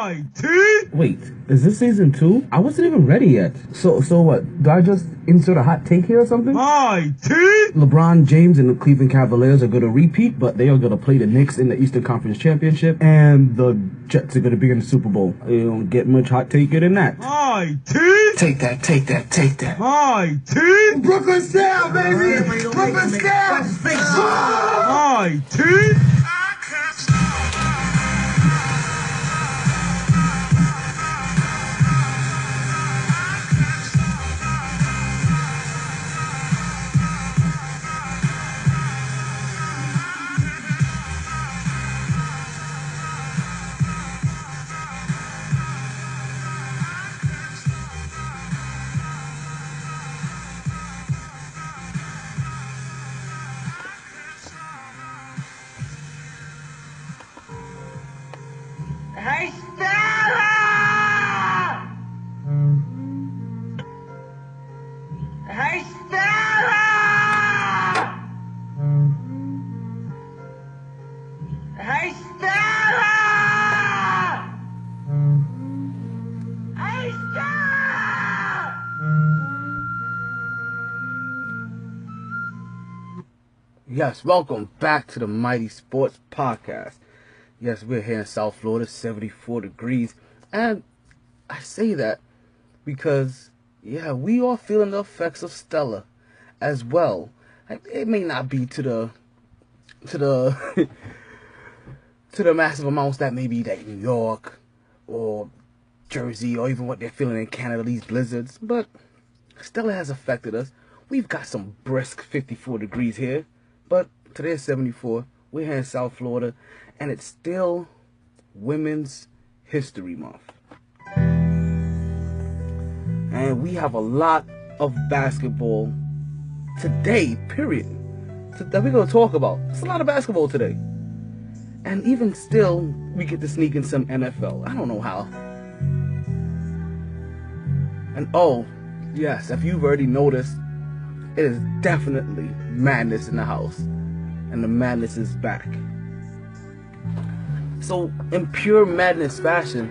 MyT! Wait, is this season 2? I wasn't even ready yet. So what? Do I just insert a hot take here or something? MyT! LeBron James and the Cleveland Cavaliers are going to repeat, but they are going to play the Knicks in the Eastern Conference Championship, and the Jets are going to be in the Super Bowl. You don't get much hot taker than that. MyT! Take that. MyT! Brooklyn style, baby! Brooklyn style! MyT! Hey, Stella! Hey, Stella! Hey, Stella! Hey, Stella! Yes, welcome back to the Mighty Sports Podcast. Yes, we're here in South Florida, 74 degrees. And I say that because, yeah, we are feeling the effects of Stella as well. It may not be to the to the massive amounts that may be that New York or Jersey or even what they're feeling in Canada, these blizzards. But Stella has affected us. We've got some brisk 54 degrees here. But today is 74. We're here in South Florida. And it's still Women's History Month. And we have a lot of basketball today, period, that we're going to talk about. It's a lot of basketball today. And even still, we get to sneak in some NFL. I don't know how. And oh, yes, if you've already noticed, it is definitely madness in the house. And the madness is back. So, in pure madness fashion,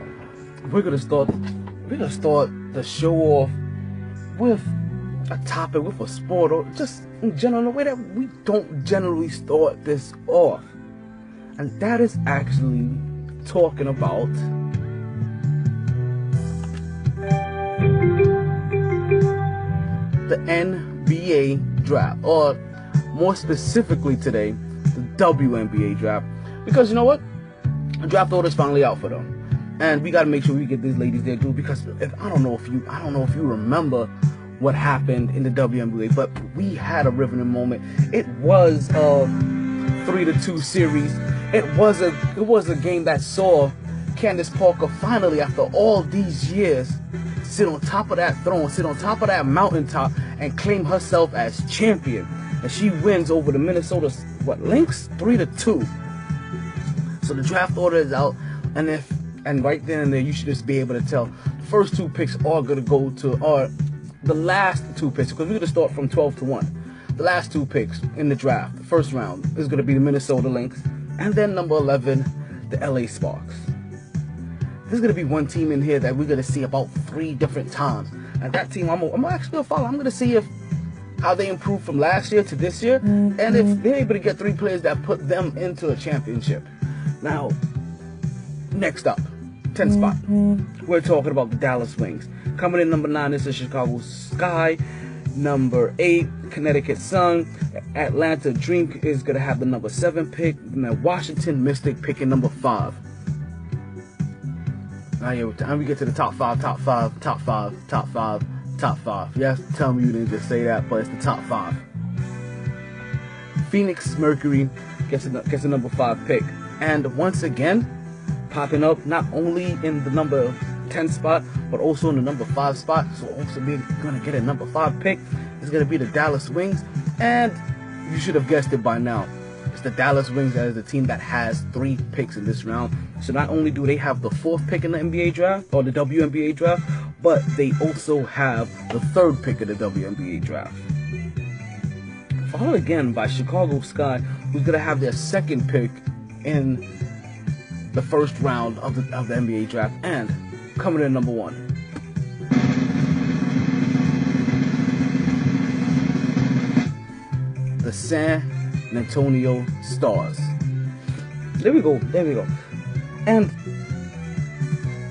we're gonna start the show off with a topic, with a sport, or just in general, in a way that we don't generally start this off. And that is actually talking about the NBA draft, or more specifically today, the WNBA draft. Because you know what? The draft order is finally out for them, and we got to make sure we get these ladies their due. Because I don't know if you remember what happened in the WNBA, but we had a riveting moment. It was a 3-2 series. It was a game that saw Candace Parker finally, after all these years, sit on top of that throne, sit on top of that mountaintop, and claim herself as champion. And she wins over the Minnesota Lynx 3-2. So the draft order is out, and right then and there, you should just be able to tell the first two picks are going to go to, or the last two picks, because we're going to start from 12-1. The last two picks in the draft, the first round, is going to be the Minnesota Lynx, and then number 11, the LA Sparks. There's going to be one team in here that we're going to see about 3 different times, and that team I'm actually going to follow. I'm going to see how they improved from last year to this year, and if they're able to get 3 players that put them into a championship. Now, next up, 10 spot. We're talking about the Dallas Wings. Coming in number 9 is the Chicago Sky. Number 8, Connecticut Sun. Atlanta Dream is going to have the number 7 pick. And the Washington Mystic picking number 5. Now, yeah, time we get to the top 5. Yes, tell me you didn't just say that, but it's the top 5. Phoenix Mercury gets a number 5 pick. And once again, popping up not only in the number 10 spot, but also in the number 5 spot. So also we're going to get a number 5 pick. It's going to be the Dallas Wings. And you should have guessed it by now. It's the Dallas Wings that is the team that has 3 picks in this round. So not only do they have the 4th pick in the NBA draft, or the WNBA draft, but they also have the 3rd pick of the WNBA draft. Followed again by Chicago Sky, who's going to have their 2nd pick in the first round of the NBA draft. And coming in number 1, the San Antonio Stars. There we go. And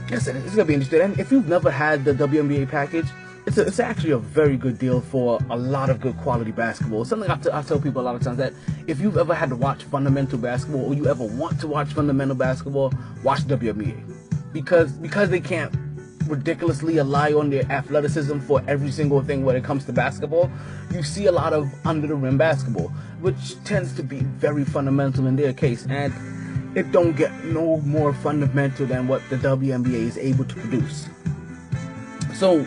yes, it's gonna be interesting. And if you've never had the WNBA package, it's actually a very good deal for a lot of good quality basketball. Something I tell people a lot of times, that if you've ever had to watch fundamental basketball, or you ever want to watch fundamental basketball, watch WNBA, because they can't ridiculously rely on their athleticism for every single thing when it comes to basketball. You see a lot of under the rim basketball, which tends to be very fundamental in their case, and it don't get no more fundamental than what the WNBA is able to produce. So,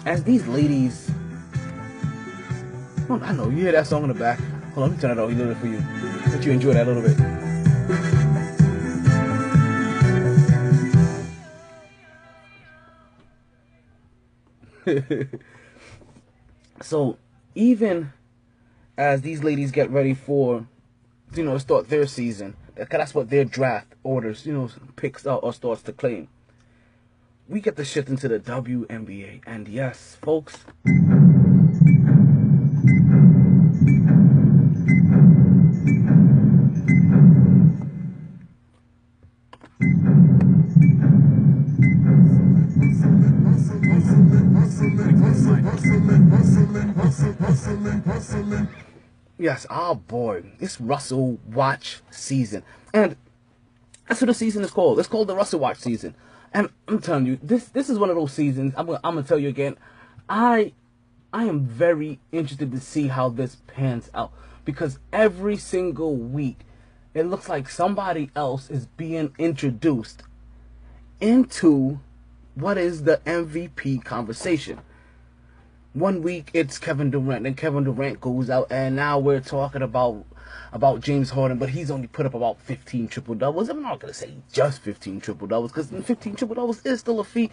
as these ladies, I know you hear that song in the back. Hold on, let me turn it off a little bit for you. Let you enjoy that a little bit. So, even as these ladies get ready for, start their season, that's what their draft orders, picks out or starts to claim, we get to shift into the WNBA. And yes, folks, yes, oh boy, it's Russell Watch season. And that's what the season is called. It's called the Russell Watch season. And I'm telling you, this is one of those seasons. I'm gonna tell you again, I am very interested to see how this pans out, because every single week it looks like somebody else is being introduced into what is the MVP conversation. One week it's Kevin Durant, and Kevin Durant goes out, and now we're talking about James Harden, but he's only put up about 15 triple-doubles. I'm not going to say just 15 triple-doubles, because 15 triple-doubles is still a feat,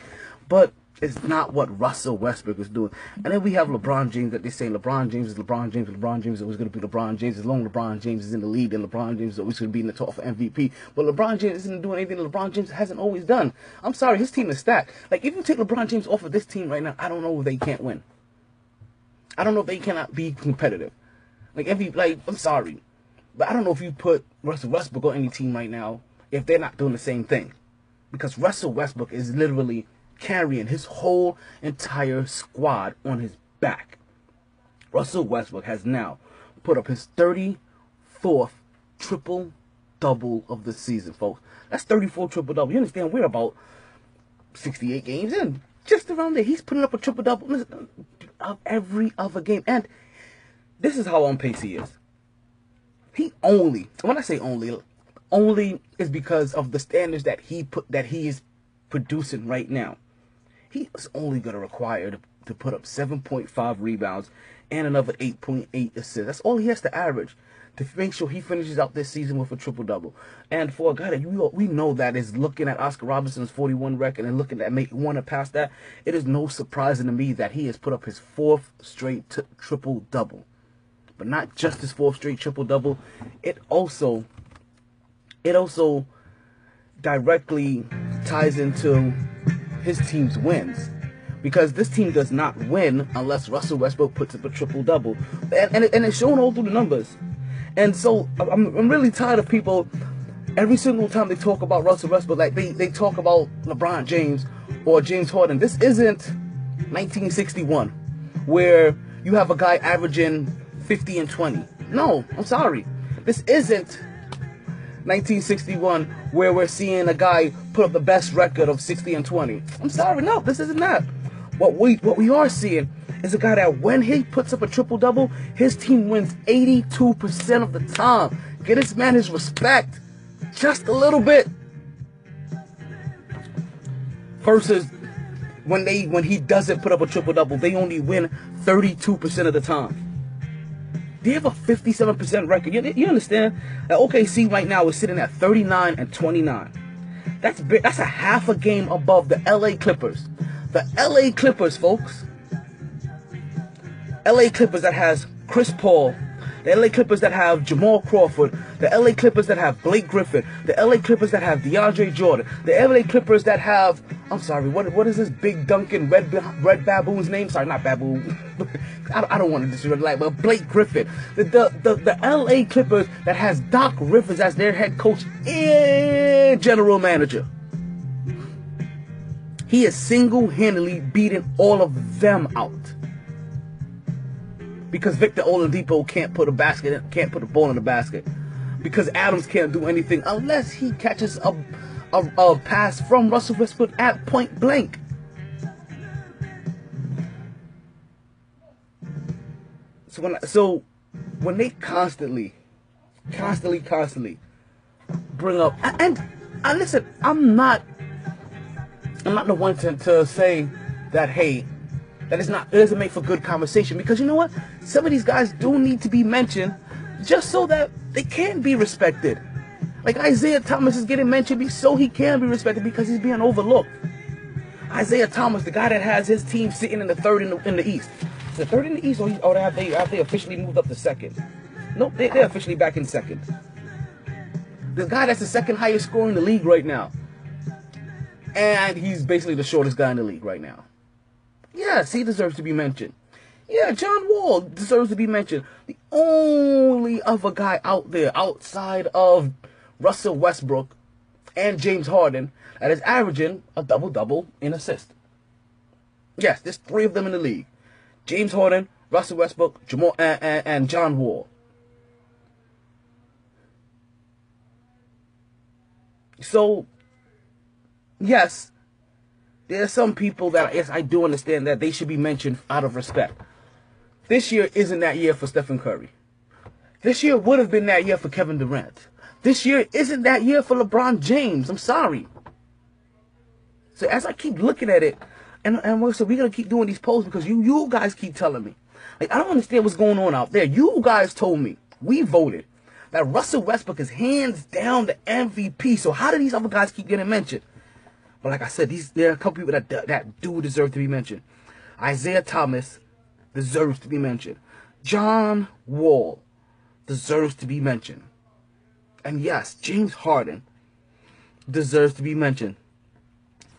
but it's not what Russell Westbrook is doing. And then we have LeBron James, that they say LeBron James is LeBron James, and LeBron James is always going to be LeBron James. As long as LeBron James is in the league, then LeBron James is always going to be in the talk for MVP. But LeBron James isn't doing anything that LeBron James hasn't always done. I'm sorry, his team is stacked. Like, if you take LeBron James off of this team right now, I don't know if they can't win. I don't know if they cannot be competitive. I'm sorry, but I don't know if you put Russell Westbrook on any team right now if they're not doing the same thing. Because Russell Westbrook is literally carrying his whole entire squad on his back. Russell Westbrook has now put up his 34th triple-double of the season, folks. That's 34 triple-double. You understand, we're about 68 games in. Just around there, he's putting up a triple-double of every other game. And this is how on pace he is. He only, when I say only is because of the standards that he is producing right now. He is only going to require to put up 7.5 rebounds and another 8.8 assists. That's all he has to average to make sure he finishes out this season with a triple-double. And for a guy that we know that is looking at Oscar Robertson's 41 record and looking at want to pass that, it is no surprising to me that he has put up his 4th straight triple-double. But not just his 4th straight triple-double, it also directly ties into his team's wins. Because this team does not win unless Russell Westbrook puts up a triple-double. And it's shown all through the numbers. And so I'm really tired of people, every single time they talk about Russell Westbrook, like they talk about LeBron James or James Harden. This isn't 1961, where you have a guy averaging 50 and 20. No, I'm sorry. This isn't 1961, where we're seeing a guy put up the best record of 60 and 20. I'm sorry, no, this isn't that. What we are seeing is a guy that when he puts up a triple-double, his team wins 82% of the time. Get this man his respect just a little bit. Versus when he doesn't put up a triple-double, they only win 32% of the time. They have a 57% record. You understand that OKC right now is sitting at 39 and 29. That's big. That's a half a game above the LA Clippers. The LA Clippers, folks. LA Clippers that has Chris Paul, The LA Clippers that have Jamal Crawford. The LA Clippers that have Blake Griffin. The LA Clippers that have DeAndre Jordan. The LA Clippers that have, I'm sorry, what is this big Duncan Red Baboon's name? Sorry, not Baboon. I don't want to disrespect, but Blake Griffin. The LA Clippers that has Doc Rivers as their head coach and general manager. He is single-handedly beating all of them out. Because Victor Oladipo can't put a ball in the basket. Because Adams can't do anything unless he catches a pass from Russell Westbrook at point blank. So when they constantly bring up, and listen, I'm not the one to say that, hey, it doesn't make for good conversation, because you know what? Some of these guys do need to be mentioned just so that they can be respected. Like Isaiah Thomas is getting mentioned so he can be respected because he's being overlooked. Isaiah Thomas, the guy that has his team sitting in the third in the East. Is it third in the East, or have they officially moved up to second? Nope, they're officially back in second. The guy that's the second highest scorer in the league right now. And he's basically the shortest guy in the league right now. Yes, he deserves to be mentioned. Yeah, John Wall deserves to be mentioned. The only other guy out there outside of Russell Westbrook and James Harden that is averaging a double-double in assists. Yes, there's 3 of them in the league. James Harden, Russell Westbrook, Jamal, and John Wall. So, yes, there are some people that, yes, I do understand that they should be mentioned out of respect. This year isn't that year for Stephen Curry. This year would have been that year for Kevin Durant. This year isn't that year for LeBron James. I'm sorry. So as I keep looking at it, and so we're going to keep doing these polls because you guys keep telling me. Like, I don't understand what's going on out there. You guys told me, we voted, that Russell Westbrook is hands down the MVP. So how do these other guys keep getting mentioned? But like I said, there are a couple people that do deserve to be mentioned. Isaiah Thomas deserves to be mentioned. John Wall deserves to be mentioned. And yes, James Harden deserves to be mentioned.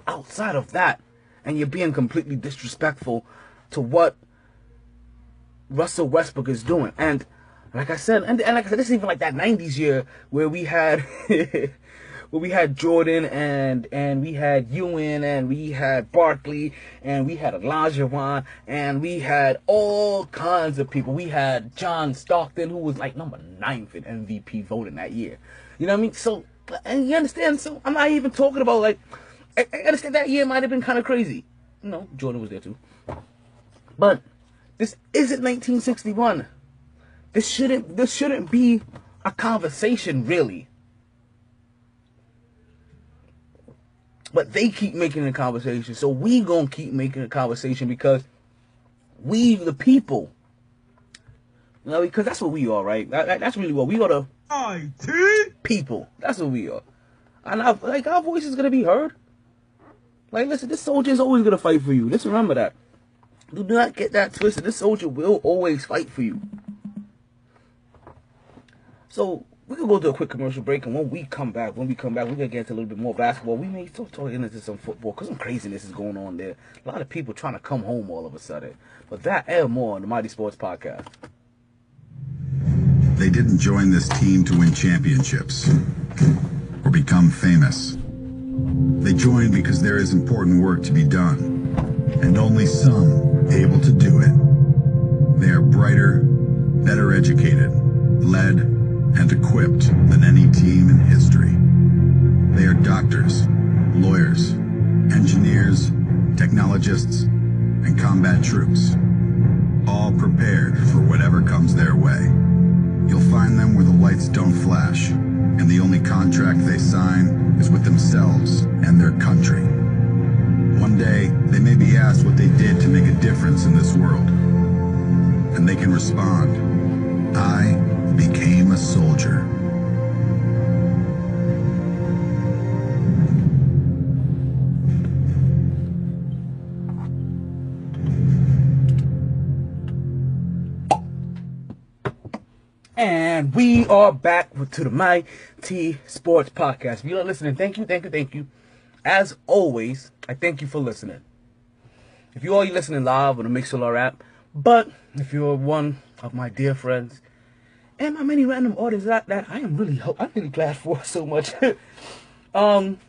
Outside of that, and you're being completely disrespectful to what Russell Westbrook is doing. And like I said, and like I said, this is even like that 90s year where we had Jordan and we had Ewing and we had Barkley and we had Olajuwon and we had all kinds of people. We had John Stockton, who was like number 9th in MVP voting that year. You know what I mean? So, and you understand? So I'm not even talking about, like, I understand that year might have been kind of crazy. You know, Jordan was there too. But this isn't 1961. This shouldn't be a conversation, really. But they keep making a conversation, so we gonna keep making a conversation because we the people. You know, because that's what we are, right? That's really what we are, the MyT people. That's what we are. And our voice is gonna be heard. Like, listen, this soldier is always gonna fight for you. Just remember that. Do not get that twisted. This soldier will always fight for you. So we can go to a quick commercial break, and when we come back, we're gonna get into a little bit more basketball. We may start talking into some football because some craziness is going on there. A lot of people trying to come home all of a sudden. But that and more on the Mighty Sports Podcast. They didn't join this team to win championships or become famous. They joined because there is important work to be done, and only some able to do it. They are brighter, better educated, led, and equipped than any team in history. They are doctors, lawyers, engineers, technologists, and combat troops, all prepared for whatever comes their way. You'll find them where the lights don't flash, and the only contract they sign is with themselves and their country. One day, they may be asked what they did to make a difference in this world, and they can respond, I became a soldier. And we are back to the MyT Sports Podcast. If you're listening, thank you. As always, I thank you for listening. If you're listening live on the Mixlr app, but if you're one of my dear friends and my many random audience that I'm really glad for so much. Thank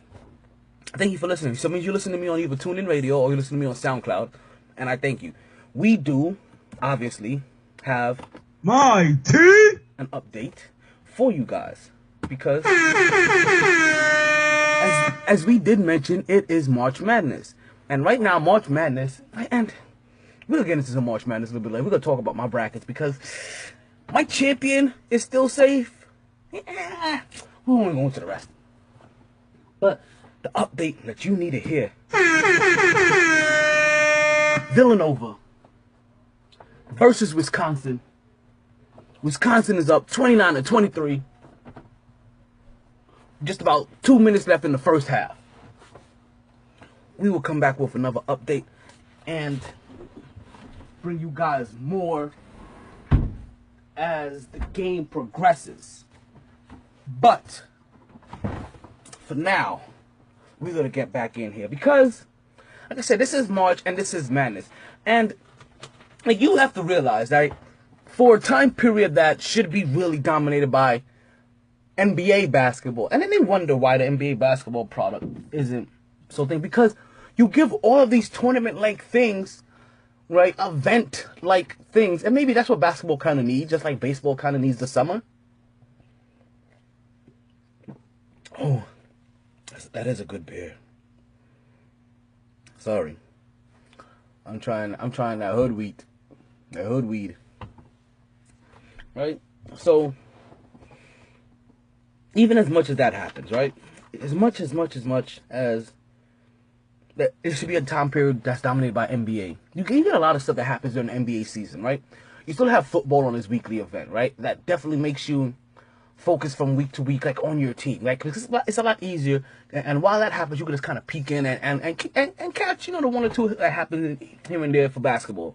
you for listening. So it means you listen to me on either TuneIn Radio or you listen to me on SoundCloud, and I thank you. We do obviously have MyT an update for you guys because as we did mention, it is March Madness. And right now, March Madness, and we'll get into some March Madness a little bit later. We're going to talk about my brackets because my champion is still safe. Yeah, we won't go into the rest. But the update that you need to hear. Villanova versus Wisconsin. Wisconsin is up 29-23. Just about 2 minutes left in the first half. We will come back with another update and bring you guys more as the game progresses. But for now, we're going to get back in here because, like I said, this is March and this is Madness. And like, you have to realize that for a time period that should be really dominated by NBA basketball, and then they wonder why the NBA basketball product isn't so thing, because you give all of these tournament-like things, right, event-like things, and maybe that's what basketball kind of needs, just like baseball kind of needs the summer. Oh, that is a good beer. Sorry. I'm trying that hood wheat. That hood weed. Right? So, even as much as that happens, right? As much as that it should be a time period that's dominated by NBA. You get a lot of stuff that happens during the NBA season, right? You still have football on this weekly event, right? That definitely makes you focus from week to week, like on your team, like, because it's a lot easier. And while that happens, you can just kind of peek in and catch, the one or two that happen here and there for basketball.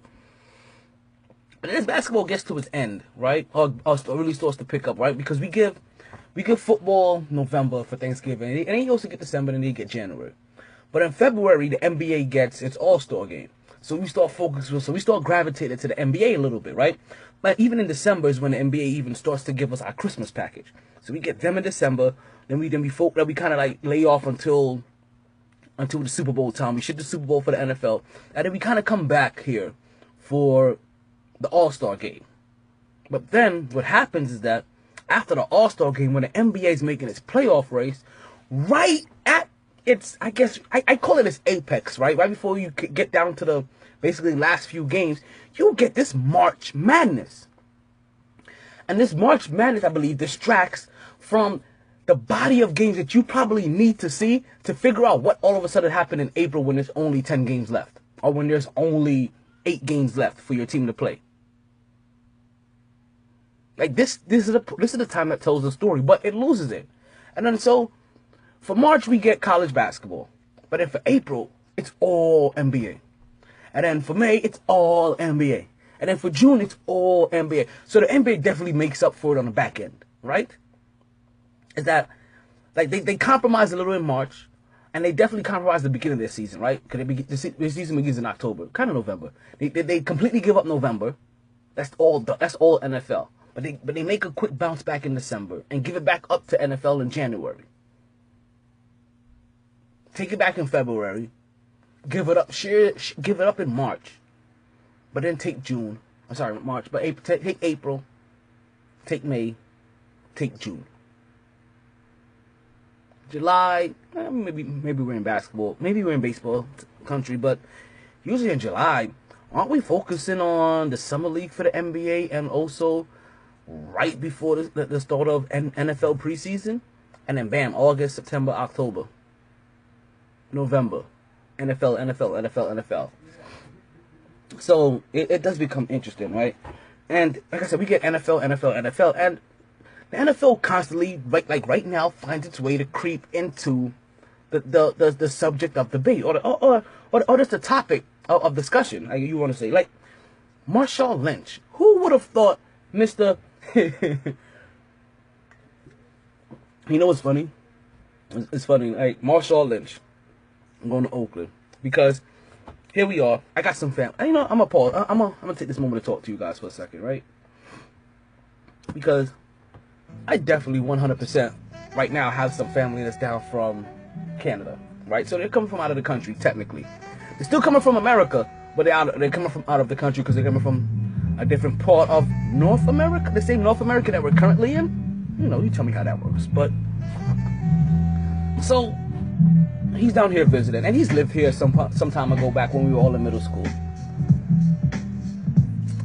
But as basketball gets to its end, right, or really starts to pick up, right, because we give football November for Thanksgiving, and then you also get December, and then you get January. But in February, the NBA gets its All-Star game. So we start gravitating to the NBA a little bit, right? But even in December is when the NBA even starts to give us our Christmas package. So we get them in December, then we kind of like lay off until the Super Bowl time. We ship the Super Bowl for the NFL, and then we kind of come back here for the All-Star game. But then what happens is that after the All-Star game, when the NBA is making its playoff race, right at its, I guess, I call it its apex, right? Right before you get down to the basically last few games, you get this March Madness. And this March Madness, I believe, distracts from the body of games that you probably need to see to figure out what all of a sudden happened in April when there's only 10 games left, or when there's only 8 games left for your team to play. Like, this is the time that tells the story, but it loses it. And then so for March we get college basketball, but then for April it's all NBA, and then for May it's all NBA, and then for June it's all NBA. So the NBA definitely makes up for it on the back end, right? Is that like they compromise a little in March, and they definitely compromise the beginning of their season, right? Because the season begins in October, kind of November. They completely give up November. That's all NFL. But they make a quick bounce back in December and give it back up to NFL in January. Take it back in February, give it up in March, but then take June. I'm sorry, March, but take April, take May, take June. July, maybe we're in basketball, maybe we're in baseball country, but usually in July, aren't we focusing on the summer league for the NBA and also right before the start of NFL preseason? And then bam, August, September, October, November, NFL. So it does become interesting, right? And like I said, we get NFL, and the NFL constantly, like right now, finds its way to creep into the subject of debate or just the topic of discussion. Like you want to say, like Marshawn Lynch. Who would have thought Mr. You know what's funny? It's funny. Like Marshawn Lynch, I'm going to Oakland because here we are. I got some family. You know, I'm gonna pause. I'm gonna take this moment to talk to you guys for a second, right? Because I definitely 100% right now have some family that's down from Canada, right? So they're coming from out of the country, technically. They're still coming from America, but they're coming from out of the country because they're coming from a different part of North America, the same North America that we're currently in. You know, you tell me how that works. But so he's down here visiting, and he's lived here some time ago back when we were all in middle school.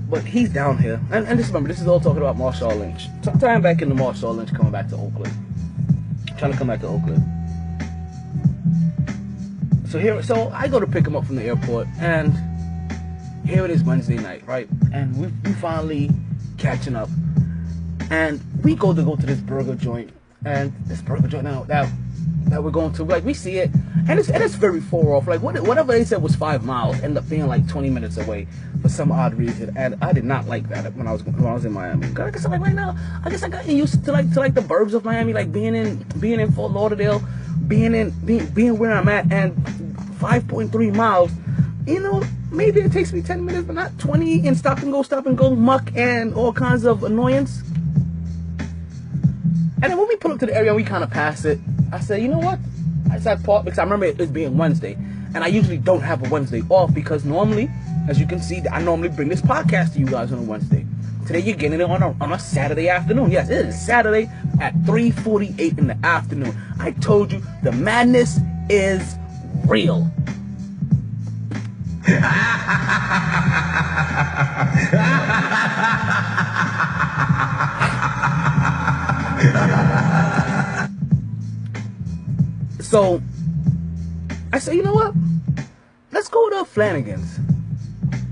But he's down here, and just remember, this is all talking about Marshawn Lynch. Tying back into Marshawn Lynch coming back to Oakland, trying to come back to Oakland. So I go to pick him up from the airport, and here it is Wednesday night, right? And we finally catching up, and we go to this burger joint, and this burger joint now that we're going to, like, we see it, and it's very far off. Like whatever they said was 5 miles ended up being like 20 minutes away for some odd reason, and I did not like that when I was in Miami. I guess like right now, I guess I got used to like the burbs of Miami, like being in Fort Lauderdale, being where I'm at, and 5.3 miles. You know, maybe it takes me 10 minutes, but not 20, and stop and go, muck and all kinds of annoyance. And then when we pull up to the area and we kind of pass it, I said, you know what? I said, park, because I remember it being Wednesday, and I usually don't have a Wednesday off because normally, as you can see, I normally bring this podcast to you guys on a Wednesday. Today you're getting it on a Saturday afternoon. Yes, it is Saturday at 3:48 in the afternoon. I told you the madness is real. So I said, you know what? Let's go to Flanagan's.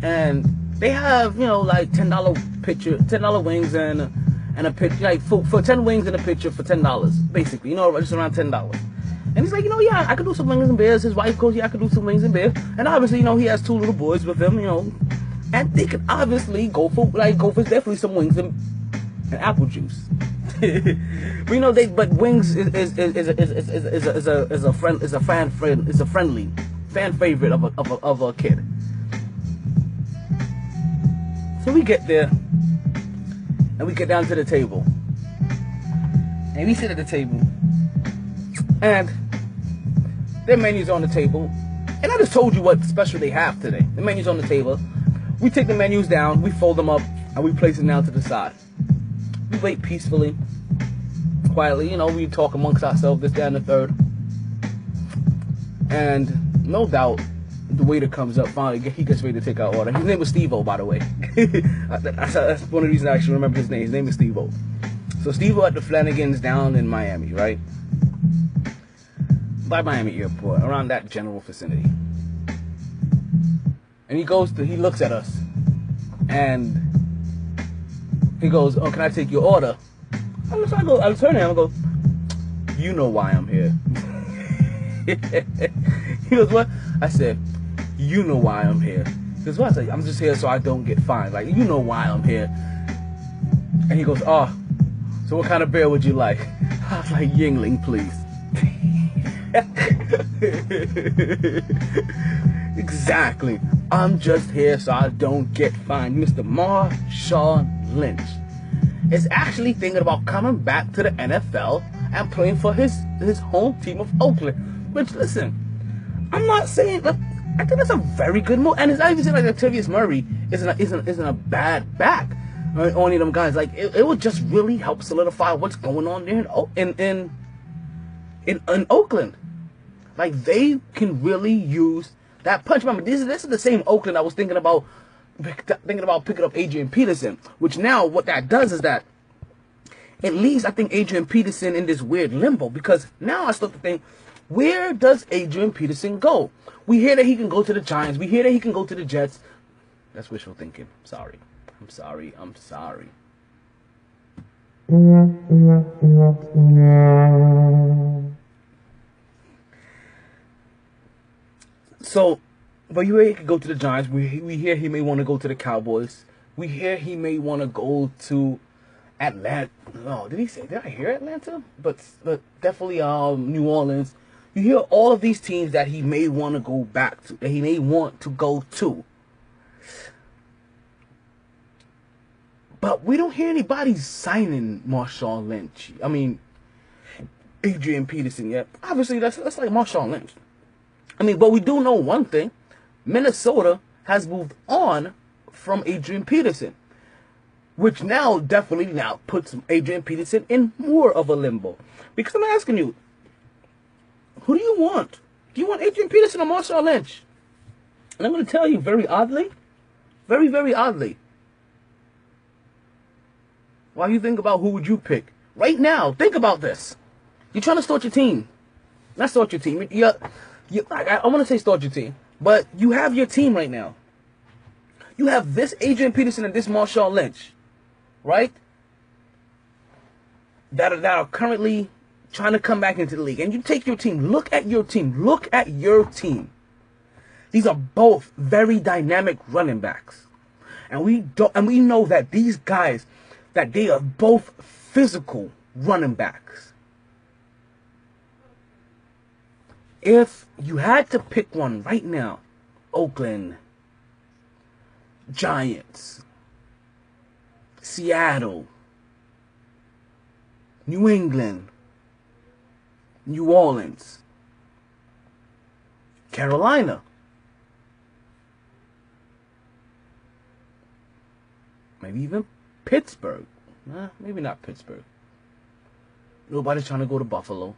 And they have, you know, like $10 wings and a picture, like for 10 wings and a picture for $10, basically, you know, just around $10. And he's like, you know, yeah, I could do some wings and beers. His wife goes, yeah, I could do some wings and beers. And obviously, you know, he has 2 little boys with him, you know, and they could obviously go for definitely some wings and apple juice. But you know, wings is a friendly fan favorite of a kid. So we get there, and we get down to the table, and we sit at the table, and their menu's on the table, and I just told you what special they have today. The menu's on the table. We take the menus down, we fold them up, and we place them down to the side. We wait peacefully, quietly, you know, we talk amongst ourselves, this, that, and the third. And no doubt, the waiter comes up, finally, he gets ready to take our order. His name was Steve-O, by the way. That's one of the reasons I actually remember his name. His name is Steve-O. So Steve-O at the Flanagan's down in Miami, right? By Miami Airport, around that general vicinity. And he looks at us, and he goes, oh, can I take your order? I turn to him and go, you know why I'm here. He goes, what? I said, you know why I'm here. He goes, what? I said, I'm just here so I don't get fined. Like, you know why I'm here. And he goes, oh, so what kind of beer would you like? I was like, Yingling, please. Exactly. I'm just here so I don't get fined. Mr. Marshawn Lynch is actually thinking about coming back to the NFL and playing for his home team of Oakland. Which, listen, I'm not saying, look, I think that's a very good move, and it's not even like Latavius Murray isn't a bad back or any of them guys. Like it would just really help solidify what's going on there in Oakland. Like they can really use that punch. Remember, this is the same Oakland I was thinking about picking up Adrian Peterson. Which now what that does is that it leaves, I think, Adrian Peterson in this weird limbo, because now I start to think, where does Adrian Peterson go? We hear that he can go to the Giants. We hear that he can go to the Jets. That's wishful thinking. I'm sorry. So, but you hear he could go to the Giants. We hear he may want to go to the Cowboys. We hear he may want to go to Atlanta. Oh, did he say? Did I hear Atlanta? But definitely New Orleans. You hear all of these teams that he may want to go back to, that he may want to go to. But we don't hear anybody signing Marshawn Lynch. I mean, Adrian Peterson yet. Obviously, that's like Marshawn Lynch. I mean, but we do know one thing. Minnesota has moved on from Adrian Peterson, which now definitely puts Adrian Peterson in more of a limbo. Because I'm asking you, who do you want? Do you want Adrian Peterson or Marshawn Lynch? And I'm going to tell you very oddly, very, very oddly, while you think about who would you pick. Right now, think about this. You're trying to start your team. Not start your team. I want to say start your team. But you have your team right now. You have this Adrian Peterson and this Marshawn Lynch. Right? That are currently trying to come back into the league. And you take your team. Look at your team. Look at your team. These are both very dynamic running backs. And we know that these guys, that they are both physical running backs. If you had to pick one right now, Oakland, Giants, Seattle, New England, New Orleans, Carolina, maybe even Pittsburgh. Nah, maybe not Pittsburgh. Nobody's trying to go to Buffalo.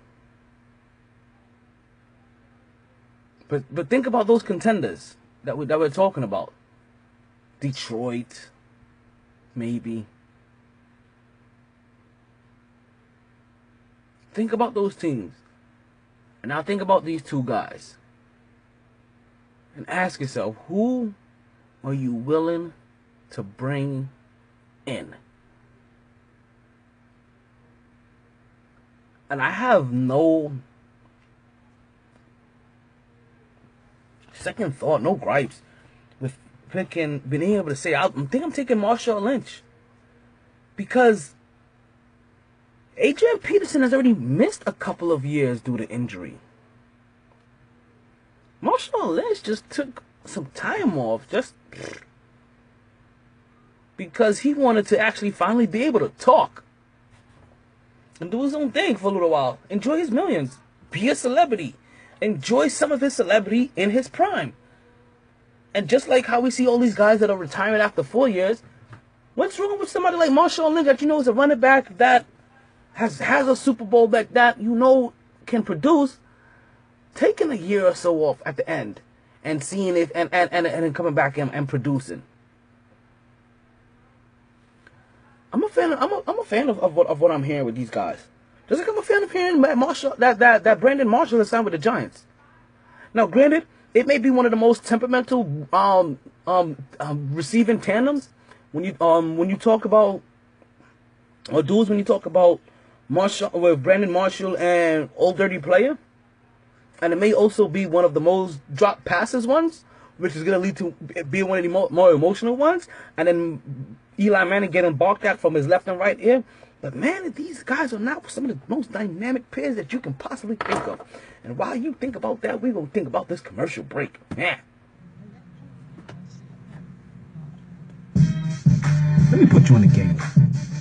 But think about those contenders that we're talking about. Detroit, maybe. Think about those teams. And now think about these two guys. And ask yourself, who are you willing to bring in? And I have no second thought, no gripes with being able to say, I think I'm taking Marshawn Lynch. Because Adrian Peterson has already missed a couple of years due to injury. Marshawn Lynch just took some time off just because he wanted to actually finally be able to talk and do his own thing for a little while. Enjoy his millions. Be a celebrity. Enjoy some of his celebrity in his prime. And just like how we see all these guys that are retiring after 4 years, what's wrong with somebody like Marshawn Lynch that you know is a running back that has a Super Bowl that you know can produce, taking a year or so off at the end and seeing if and then coming back and producing. I'm a fan of what I'm hearing with these guys. Just like I'm a fan of hearing that Brandon Marshall has signed with the Giants. Now, granted, it may be one of the most temperamental receiving tandems when you talk about duels when you talk about Marshall with Brandon Marshall and Old Dirty Player, and it may also be one of the most drop passes ones, which is going to lead to being one of the more emotional ones, and then Eli Manning getting balked at from his left and right ear. But man, these guys are not some of the most dynamic pairs that you can possibly think of. And while you think about that, we're going to think about this commercial break. Man. Let me put you on a game.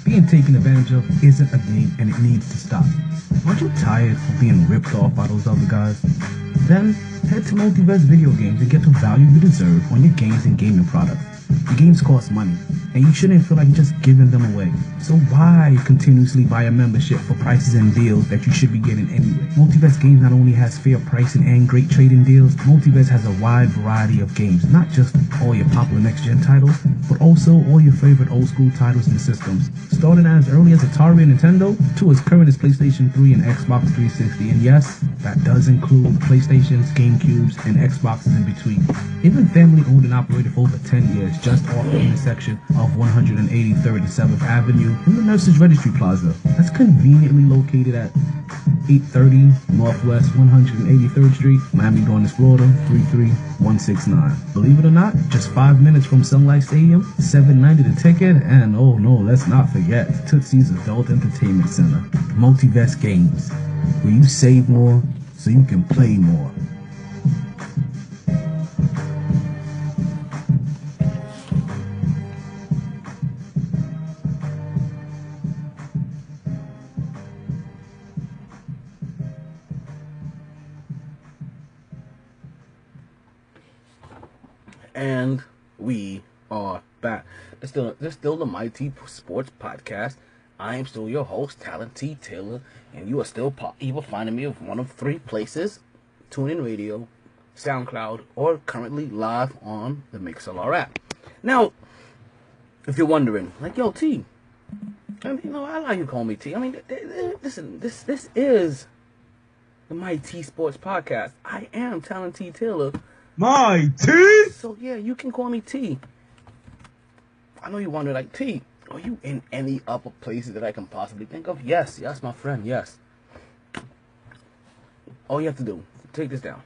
Being taken advantage of isn't a game and it needs to stop. Aren't you tired of being ripped off by those other guys? Then head to Multiverse Video Games and get the value you deserve on your games and gaming products. The games cost money, and you shouldn't feel like you're just giving them away. So why continuously buy a membership for prices and deals that you should be getting anyway? Multiverse Games not only has fair pricing and great trading deals, Multiverse has a wide variety of games, not just all your popular next-gen titles, but also all your favorite old-school titles and systems, starting as early as Atari and Nintendo to as current as PlayStation 3 and Xbox 360, and yes, that does include PlayStations, GameCubes, and Xboxes in between. Even family-owned and operated for over 10 years, just off in the section of of 183rd and 7th Avenue in the Nurses Registry Plaza. That's conveniently located at 830 Northwest 183rd Street, Miami Gardens, Florida 33169. Believe it or not, just 5 minutes from Sunlight Stadium, $7.90 the ticket, and oh no, let's not forget Tootsie's Adult Entertainment Center. Multivest Games, where you save more so you can play more. And we are back. There's still the MyT Sports Podcast. I am still your host, Talent T. Taylor, and you are still either finding me of one of three places: TuneIn Radio, SoundCloud, or currently live on the MixLR app. Now, if you're wondering, like, yo, T, I mean, I like you call me T. I mean, listen, this is the MyT Sports Podcast. I am Talent T. Taylor. MyT! So yeah, you can call me T. I know you wonder, like, T, are you in any other places that I can possibly think of? Yes, my friend, yes. All you have to do, take this down.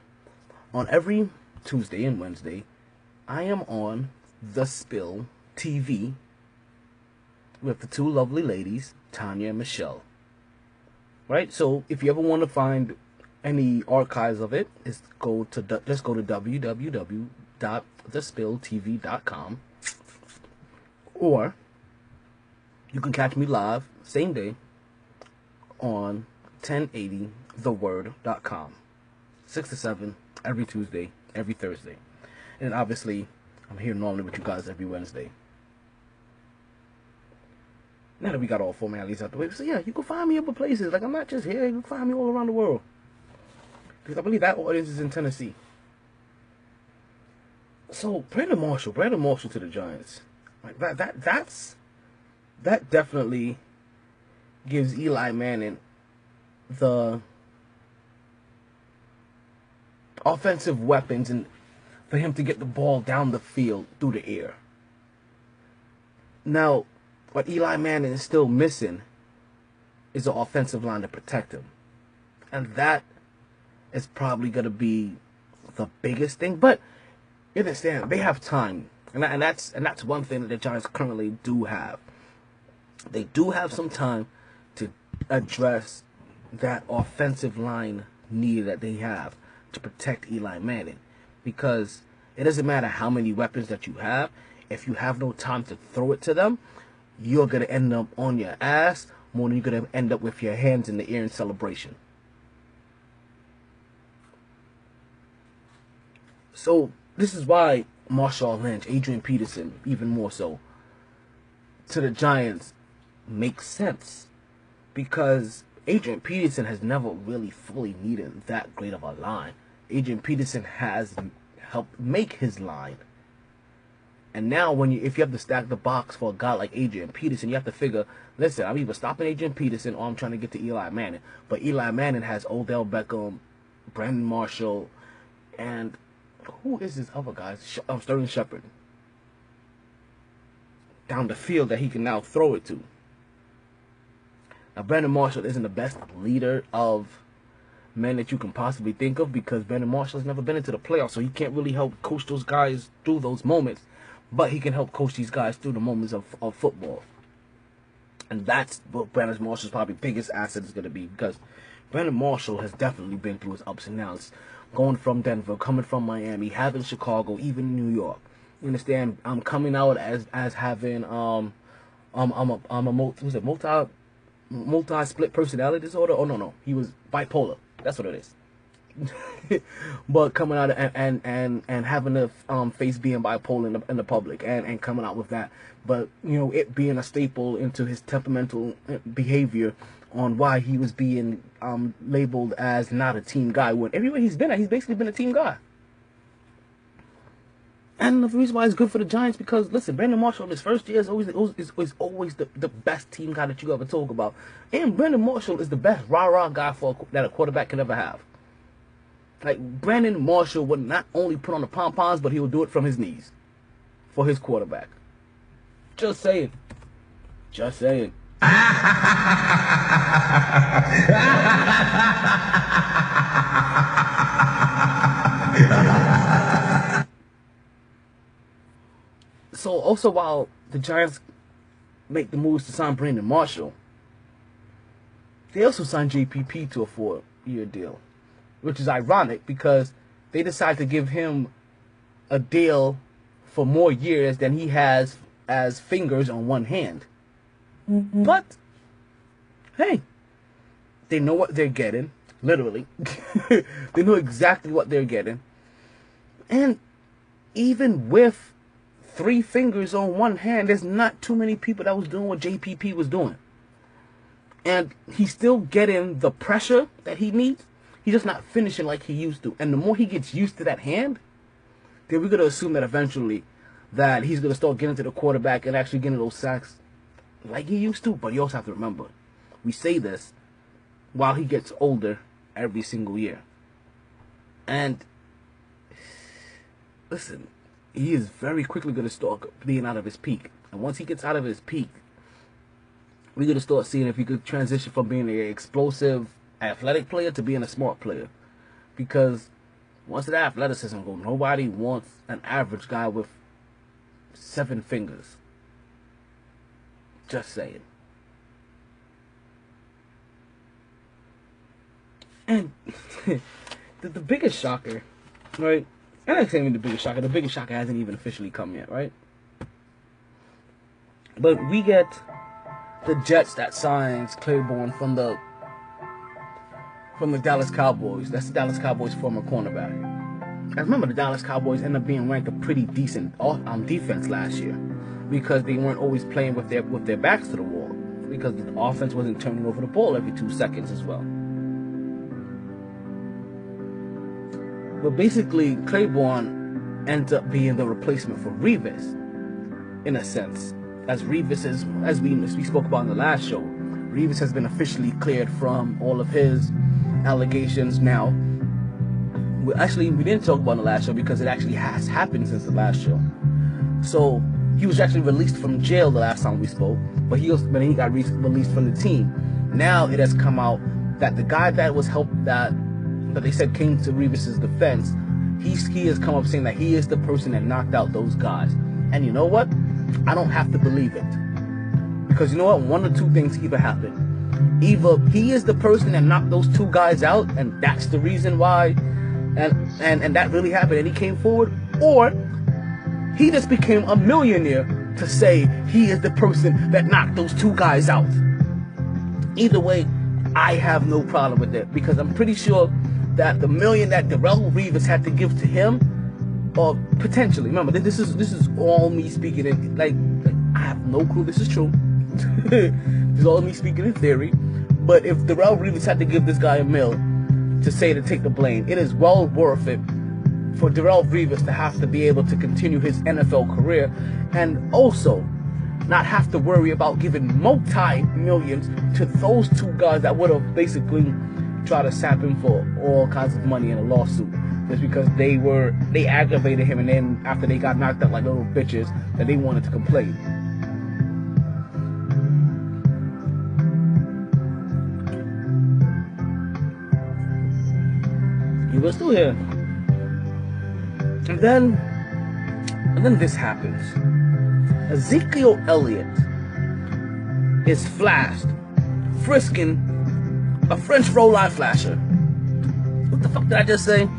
On every Tuesday and Wednesday, I am on The Spill TV with the two lovely ladies, Tanya and Michelle. Right? So if you ever want to find any archives of it, just go to www.thespilltv.com, or you can catch me live same day on 1080theword.com, 6 to 7 every Tuesday, every Thursday, and obviously I'm here normally with you guys every Wednesday. Now that we got all formalities out the way, so yeah, you can find me other places. Like, I'm not just here, you can find me all around the world. Because I believe that audience is in Tennessee. So Brandon Marshall to the Giants. Like that definitely gives Eli Manning the offensive weapons and for him to get the ball down the field through the air. Now, what Eli Manning is still missing is the offensive line to protect him. And that is probably going to be the biggest thing. But you understand, they have time. And that's one thing that the Giants currently do have. They do have some time to address that offensive line need that they have to protect Eli Manning. Because it doesn't matter how many weapons that you have. If you have no time to throw it to them, you're going to end up on your ass more than you're going to end up with your hands in the air in celebration. So this is why Marshawn Lynch, Adrian Peterson, even more so, to the Giants makes sense. Because Adrian Peterson has never really fully needed that great of a line. Adrian Peterson has helped make his line. And now if you have to stack the box for a guy like Adrian Peterson, you have to figure, listen, I'm either stopping Adrian Peterson or I'm trying to get to Eli Manning. But Eli Manning has Odell Beckham, Brandon Marshall, and who is this other guy? Sterling Shepard. Down the field that he can now throw it to. Now, Brandon Marshall isn't the best leader of men that you can possibly think of, because Brandon Marshall has never been into the playoffs, so he can't really help coach those guys through those moments. But he can help coach these guys through the moments of football. And that's what Brandon Marshall's probably biggest asset is going to be, because Brandon Marshall has definitely been through his ups and downs. Going from Denver, coming from Miami, having Chicago, even New York. You understand? I'm coming out as having I'm a multi-split personality disorder. Oh no, he was bipolar. That's what it is. But coming out and having the face being bipolar in the public and coming out with that, but it being a staple into his temperamental behavior on why he was being labeled as not a team guy, when everywhere he's been at, he's basically been a team guy. And the reason why it's good for the Giants, because listen, Brandon Marshall in his first year is always the best team guy that you ever talk about. And Brandon Marshall is the best rah-rah guy that a quarterback can ever have. Like, Brandon Marshall would not only put on the pom-poms, but he would do it from his knees for his quarterback. Just saying. Just saying. So also, while the Giants make the moves to sign Brandon Marshall, they also signed JPP to a 4-year deal, which is ironic because they decided to give him a deal for more years than he has as fingers on one hand. But hey, they know what they're getting, literally. They know exactly what they're getting. And even with 3 fingers on one hand, there's not too many people that was doing what JPP was doing. And he's still getting the pressure that he needs. He's just not finishing like he used to. And the more he gets used to that hand, then we're going to assume that eventually that he's going to start getting to the quarterback and actually getting those sacks like he used to. But you also have to remember, we say this while he gets older every single year. And listen, he is very quickly going to start being out of his peak. And once he gets out of his peak, we're going to start seeing if he could transition from being an explosive, athletic player to being a smart player. Because once that athleticism goes, nobody wants an average guy with 7 fingers. Just saying. And the biggest shocker, right? And I'm saying the biggest shocker hasn't even officially come yet, right? But we get the Jets that signs Claiborne from the Dallas Cowboys. That's the Dallas Cowboys' former cornerback. I remember the Dallas Cowboys ended up being ranked a pretty decent defense last year because they weren't always playing with their backs to the wall because the offense wasn't turning over the ball every 2 seconds as well. But basically, Claiborne ends up being the replacement for Revis, in a sense. As Revis is, as we spoke about in the last show, Revis has been officially cleared from all of his allegations now. Actually, we didn't talk about in the last show because it actually has happened since the last show. So he was actually released from jail the last time we spoke, but he got released from the team. Now it has come out that the guy that was that they said came to Revis's defense, he has come up saying that he is the person that knocked out those guys. And you know what? I don't have to believe it. Because you know what? One or two things either happen. Either he is the person that knocked those 2 guys out, and that's the reason why, and that really happened, and he came forward, or he just became a millionaire to say he is the person that knocked those 2 guys out. Either way, I have no problem with it, because I'm pretty sure that the $1 million that Darrelle Revis had to give to him, or potentially, remember, this is all me speaking in, like I have no clue this is true. This is all me speaking in theory. But if Darrelle Revis had to give this guy $1 million to take the blame, it is well worth it for Darrelle Revis to have to be able to continue his NFL career and also not have to worry about giving multi-millions to those 2 guys that would have basically tried to sap him for all kinds of money in a lawsuit. Just because they aggravated him, and then after they got knocked out like little bitches, that they wanted to complain. He was still here. And then this happens. Ezekiel Elliott is flashed, frisking a French Froline flasher. What the fuck did I just say?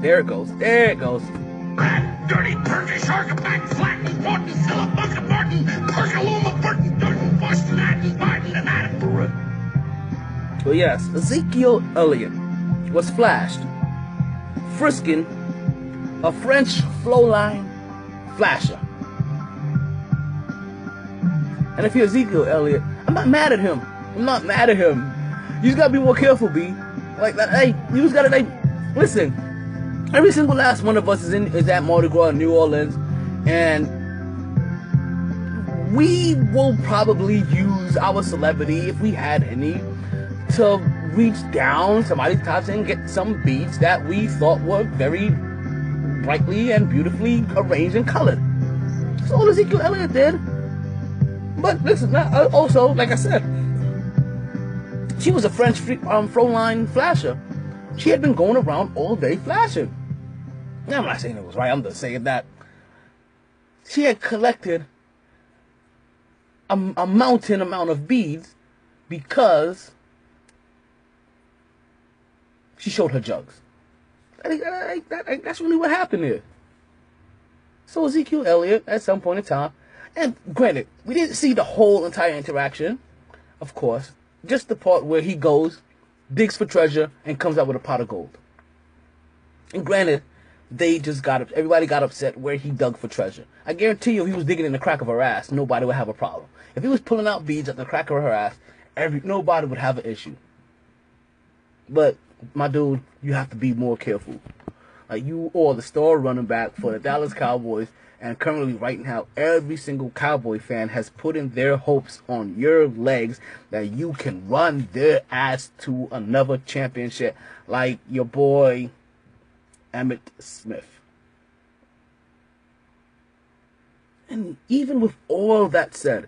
There it goes. There it goes. Rat, dirty, perky, shark, back, flatten, Morton, Philip, Bunker, Martin, Perkaluma, Burton, Durton, Boston, Adams, Martin, and Adam Brewer. Well, yes, Ezekiel Elliott was flashed, frisking a French Flowline flasher. And if you're Ezekiel Elliott, I'm not mad at him. I'm not mad at him. You just gotta be more careful, B. Like that. Hey, you just gotta listen. Every single last one of us is at Mardi Gras in New Orleans, and we will probably use our celebrity, if we had any, to reach down somebody's tops and get some beads that we thought were very brightly and beautifully arranged and colored. That's all Ezekiel Elliott did. But listen, also, like I said, she was a French Fräulein flasher. She had been going around all day flashing. Now, I'm not saying it was right. I'm just saying that she had collected a mountain amount of beads because she showed her jugs. That's really what happened here. So Ezekiel Elliott, at some point in time, and granted, we didn't see the whole entire interaction, of course, just the part where he goes, digs for treasure, and comes out with a pot of gold. And granted, everybody got upset where he dug for treasure. I guarantee you, if he was digging in the crack of her ass, nobody would have a problem. If he was pulling out beads at the crack of her ass, nobody would have an issue. But, my dude, you have to be more careful. Like, you are the star running back for the Dallas Cowboys, and currently, right now, every single Cowboy fan has put in their hopes on your legs that you can run their ass to another championship, like your boy Emmitt Smith. And even with all that said,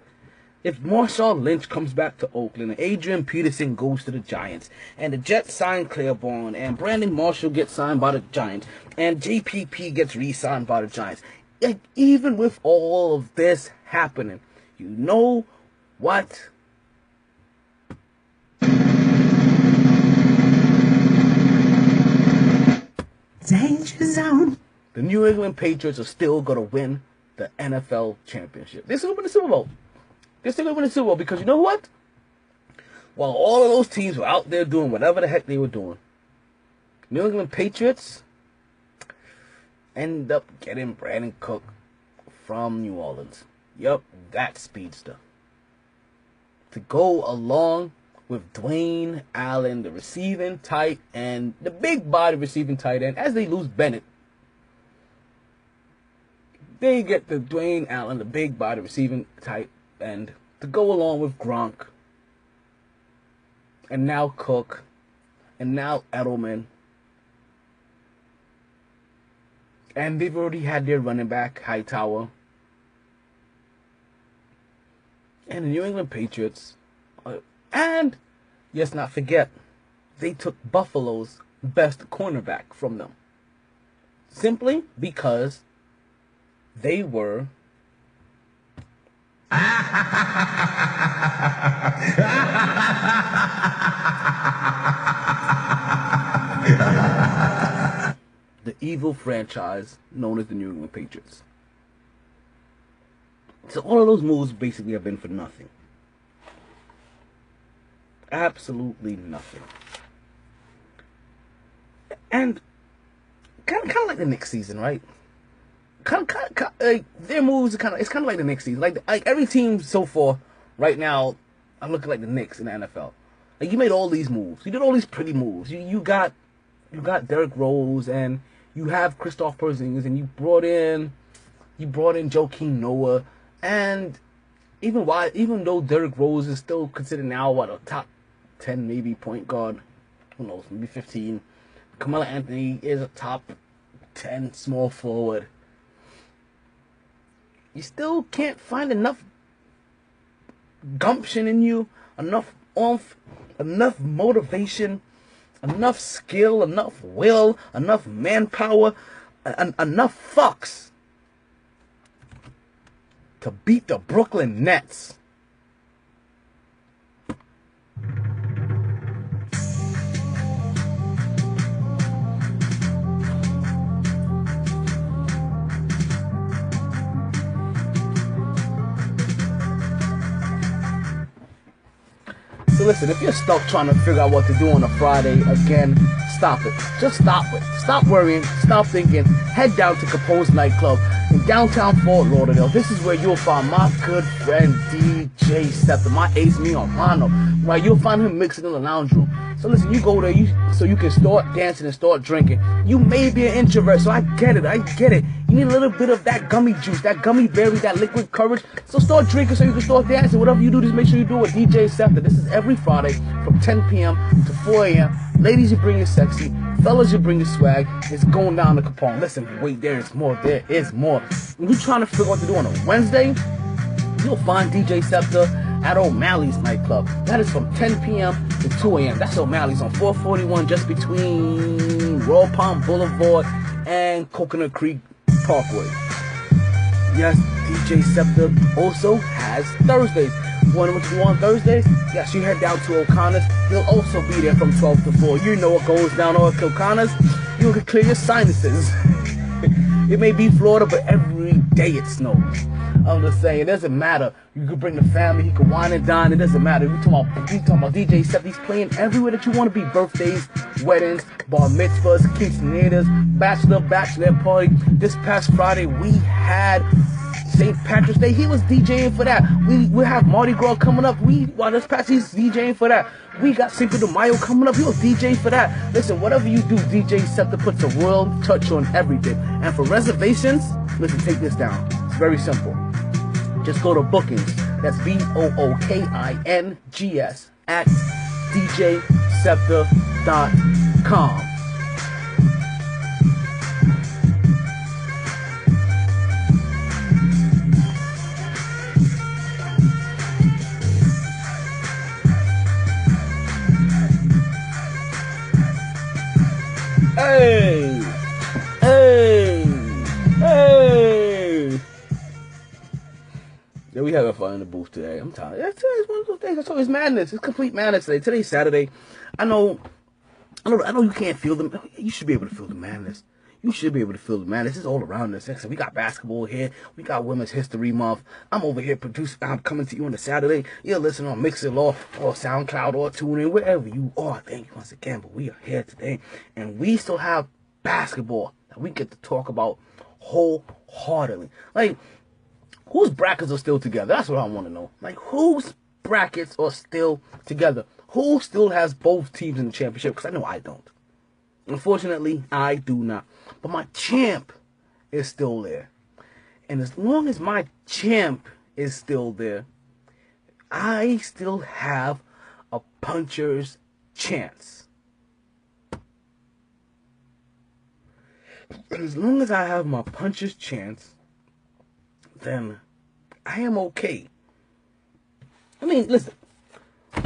if Marshawn Lynch comes back to Oakland and Adrian Peterson goes to the Giants and the Jets sign Claiborne and Brandon Marshall gets signed by the Giants and JPP gets re-signed by the Giants, like, even with all of this happening, you know what? Danger zone. The New England Patriots are still going to win the NFL championship. They're still going to win the Super Bowl. They're still going to win the Super Bowl because you know what? While all of those teams were out there doing whatever the heck they were doing, New England Patriots end up getting Brandon Cook from New Orleans. Yup, that speedster. To go along with Dwayne Allen, the receiving tight end, the big body receiving tight end, as they lose Bennett. They get the Dwayne Allen, the big body receiving tight end, to go along with Gronk. And now Cook. And now Edelman. And they've already had their running back, Hightower. And the New England Patriots. And, let's not forget, they took Buffalo's best cornerback from them. Simply because they were... the evil franchise known as the New England Patriots. So all of those moves basically have been for nothing. Absolutely nothing. And kind of like the Knicks season, right? Their moves are it's kind of like the Knicks season. Like every team so far right now, I'm looking like the Knicks in the NFL. Like, you made all these moves. You did all these pretty moves. You got Derrick Rose, and you have Kristaps Porzingis, and you brought in Joakim Noah, and even though Derrick Rose is still considered now a top 10 maybe point guard, who knows, maybe 15. Carmelo Anthony is a top 10 small forward. You still can't find enough gumption in you, enough oomph, enough motivation, enough skill, enough will, enough manpower, enough fucks to beat the Brooklyn Nets. So listen, if you're stuck trying to figure out what to do on a Friday, again, stop it. Just stop it. Stop worrying. Stop thinking. Head down to Capone's nightclub in downtown Fort Lauderdale. This is where you'll find my good friend DJ Scepter, my ace me on Mono. Right, you'll find him mixing in the lounge room. So listen, you go there so you can start dancing and start drinking. You may be an introvert, so I get it. You need a little bit of that gummy juice, that gummy berry, that liquid courage. So start drinking so you can start dancing. Whatever you do, just make sure you do it. DJ Scepter. This is every Friday from 10 p.m. to 4 a.m. Ladies, you bring your sexy. Fellas, you bring your swag. It's going down to Capone. Listen, wait, there is more. There is more. When you're trying to figure out what to do on a Wednesday, you'll find DJ Scepter at O'Malley's nightclub. That is from 10 p.m. to 2 a.m. That's O'Malley's on 441, just between Royal Palm Boulevard and Coconut Creek Parkway. Yes, DJ Scepter also has Thursdays. What you want Thursdays? Yes, you head down to O'Connor's. He'll also be there from 12 to 4. You know what goes down on O'Connor's. You can clear your sinuses. It may be Florida, but every day it snows. I'm just saying, it doesn't matter. You could bring the family, he could wine and dine, it doesn't matter. We talking about DJ Seth. He's playing everywhere that you want to be. Birthdays, weddings, bar mitzvahs, quinceañeras, bachelor party. This past Friday, we had St. Patrick's Day. He was DJing for that. We have Mardi Gras coming up. This past he's DJing for that. We got Cinco de Mayo coming up. He was DJing for that. Listen, whatever you do, DJ Scepter puts a real touch on everything. And for reservations, listen, take this down. It's very simple. Just go to bookings. That's BOOKINGS at DJScepter.com. Hey! Yeah, we having fun in the booth today. I'm tired. Today's one of those days. It's always madness. It's complete madness today. Today's Saturday. I know you can't feel them. You should be able to feel the madness. You should be able to feel the madness. It's all around us. We got basketball here. We got Women's History Month. I'm over here I'm coming to you on a Saturday. You're listening on Mixer or SoundCloud or TuneIn, wherever you are. Thank you once again. But we are here today, and we still have basketball that we get to talk about wholeheartedly. Like, whose brackets are still together? That's what I want to know. Like, whose brackets are still together? Who still has both teams in the championship? Because I know I don't. Unfortunately, I do not. But my champ is still there. And as long as my champ is still there, I still have a puncher's chance. And as long as I have my puncher's chance, then I am okay. I mean, listen,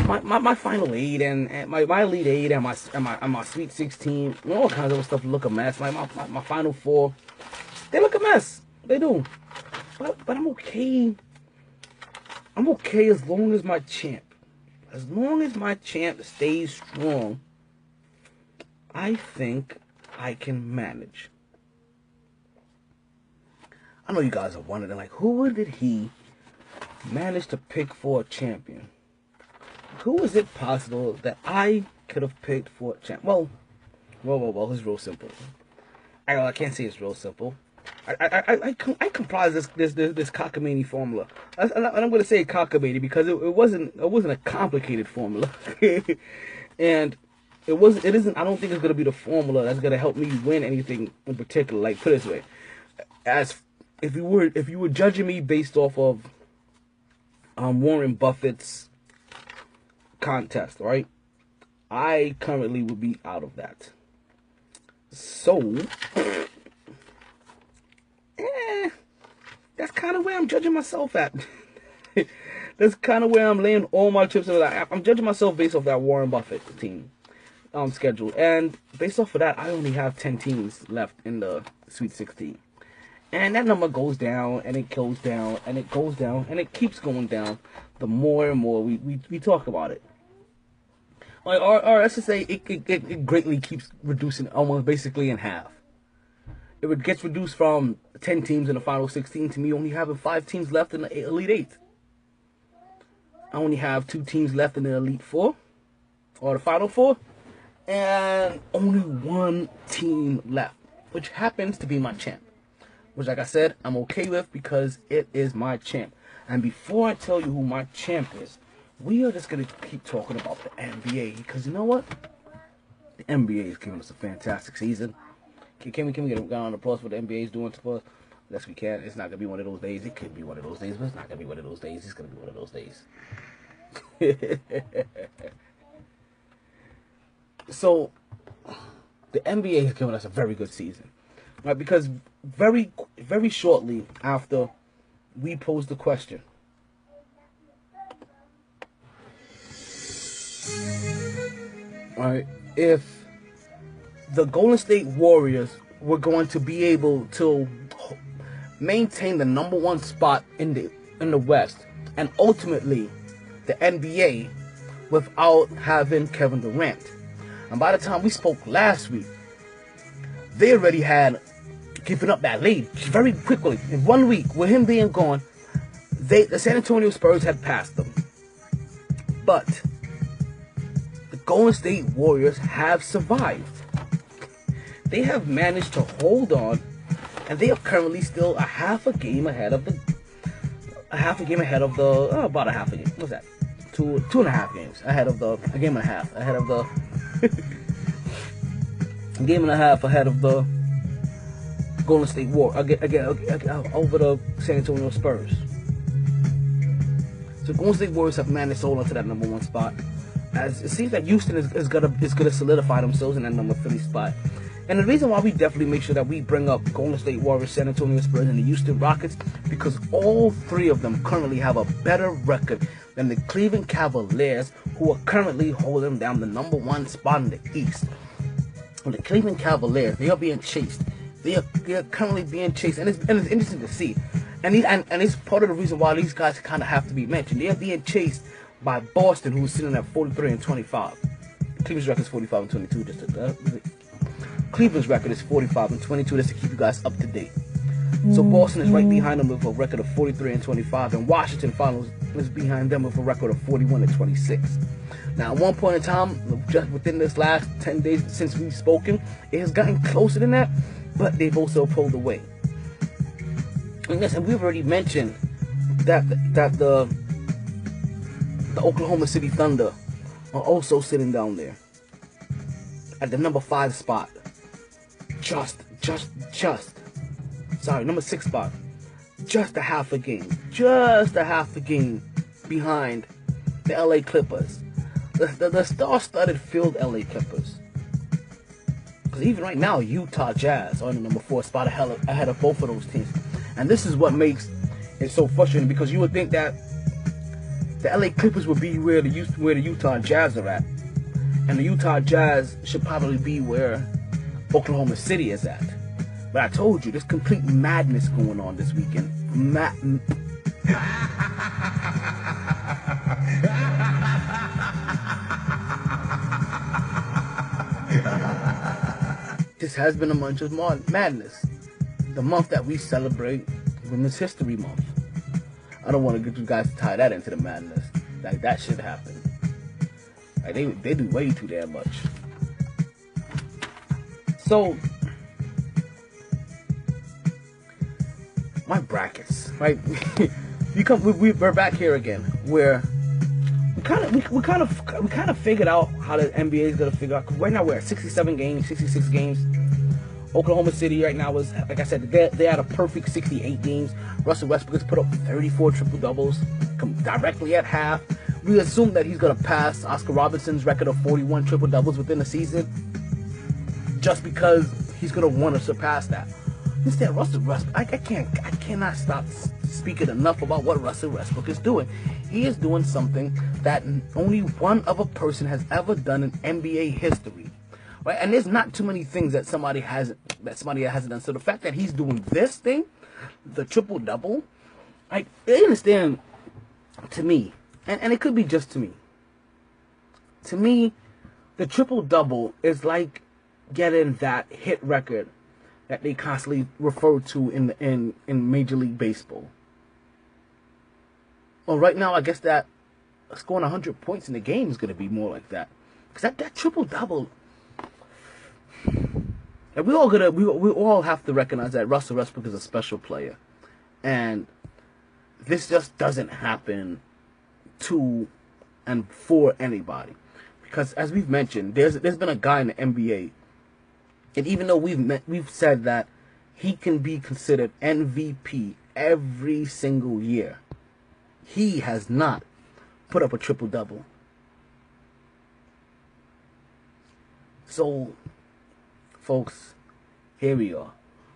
my final eight and my elite eight and my Sweet 16, all kinds of stuff look a mess. My final four, they look a mess. They do. But I'm okay. I'm okay as long as my champ stays strong, I think I can manage. I know you guys are wondering, like, who did he manage to pick for a champion? Who is it possible that I could have picked for a champ? Well, it's real simple. I can't say it's real simple. I comprise this cockamamie formula. And I'm going to say cockamamie because it wasn't a complicated formula, and it isn't. I don't think it's going to be the formula that's going to help me win anything in particular. Like, put it this way, as if you were judging me based off of Warren Buffett's contest, right? I currently would be out of that. So, that's kind of where I'm judging myself at. That's kind of where I'm laying all my chips. I'm judging myself based off that Warren Buffett team schedule, and based off of that, I only have 10 teams left in the Sweet 16. And that number goes down, and it goes down, and it goes down, and it keeps going down the more and more we talk about it. Or let's just say it greatly keeps reducing, almost basically in half. It gets reduced from 10 teams in the Final 16 to me only having 5 teams left in the Elite 8. I only have 2 teams left in the Elite 4, or the Final 4, and only 1 team left, which happens to be my champ. Which, like I said, I'm okay with because it is my champ. And before I tell you who my champ is, we are just going to keep talking about the NBA. Because you know what? The NBA is giving us a fantastic season. Can we get a round of applause for what the NBA is doing for us? Yes, we can. It's not going to be one of those days. It could be one of those days, but it's not going to be one of those days. It's going to be one of those days. So, the NBA has given us a very good season. Right, because very, very shortly after we posed the question, Alright, if the Golden State Warriors were going to be able to maintain the number one spot in the West, and ultimately the NBA, without having Kevin Durant. And by the time we spoke last week, they already had given up that lead very quickly. In 1 week, with him being gone, the San Antonio Spurs had passed them. But the Golden State Warriors have survived. They have managed to hold on, and they are currently still a half a game ahead of the about a half a game. What's that? Two and a half games ahead of the a game and a half ahead of the a game and a half ahead of the Golden State Warriors over the San Antonio Spurs. So Golden State Warriors have managed to hold on to that number one spot. As it seems that Houston is gonna solidify themselves in that number 3 spot. And the reason why we definitely make sure that we bring up Golden State Warriors, San Antonio Spurs, and the Houston Rockets, because all three of them currently have a better record than the Cleveland Cavaliers, who are currently holding down the number 1 spot in the East. And the Cleveland Cavaliers, they are being chased. They are currently being chased, and it's interesting to see. And it's part of the reason why these guys kind of have to be mentioned. They are being chased by Boston, who's sitting at 43-25. Cleveland's record is 45-22. Cleveland's record is 45-22. Just to keep you guys up to date. So Boston is right behind them with a record of 43-25, and Washington finals is behind them with a record of 41-26. Now, at one point in time, just within this last 10 days since we've spoken, it has gotten closer than that, but they've also pulled away. And yes, and we've already mentioned that the Oklahoma City Thunder are also sitting down there at the number 5 spot. Number 6 spot. Just a half a game behind the LA Clippers. The star-studded field LA Clippers. Because even right now, Utah Jazz are in the number 4 spot ahead of both of those teams. And this is what makes it so frustrating, because you would think that the LA Clippers would be where the Utah Jazz are at. And the Utah Jazz should probably be where Oklahoma City is at. But I told you, there's complete madness going on this weekend. This has been a month of madness. The month that we celebrate Women's History Month. I don't want to get you guys to tie that into the madness. Like, that should happen. Like, they do way too damn much. So, my brackets, right? We're back here again, where we kind of figured out how the NBA is gonna figure out. Cause right now we're at 67 games, 66 games. Oklahoma City right now is, like I said, they had a perfect 68 games. Russell Westbrook has put up 34 triple doubles, directly at half. We assume that he's gonna pass Oscar Robinson's record of 41 triple doubles within the season, just because he's gonna want to surpass that. Instead, Russell Westbrook, I cannot stop speaking enough about what Russell Westbrook is doing. He is doing something that only one other person has ever done in NBA history, right? And there's not too many things that somebody hasn't done. So the fact that he's doing this thing, the triple double, I understand. To me, and it could be just to me. To me, the triple double is like getting that hit record that they constantly refer to in Major League Baseball. Well, right now, I guess that scoring 100 points in the game is going to be more like that, because that triple double. And we all have to recognize that Russell Westbrook is a special player, and this just doesn't happen to and for anybody, because as we've mentioned, there's been a guy in the NBA. And even though we've said that he can be considered MVP every single year, he has not put up a triple-double. So, folks, here we are.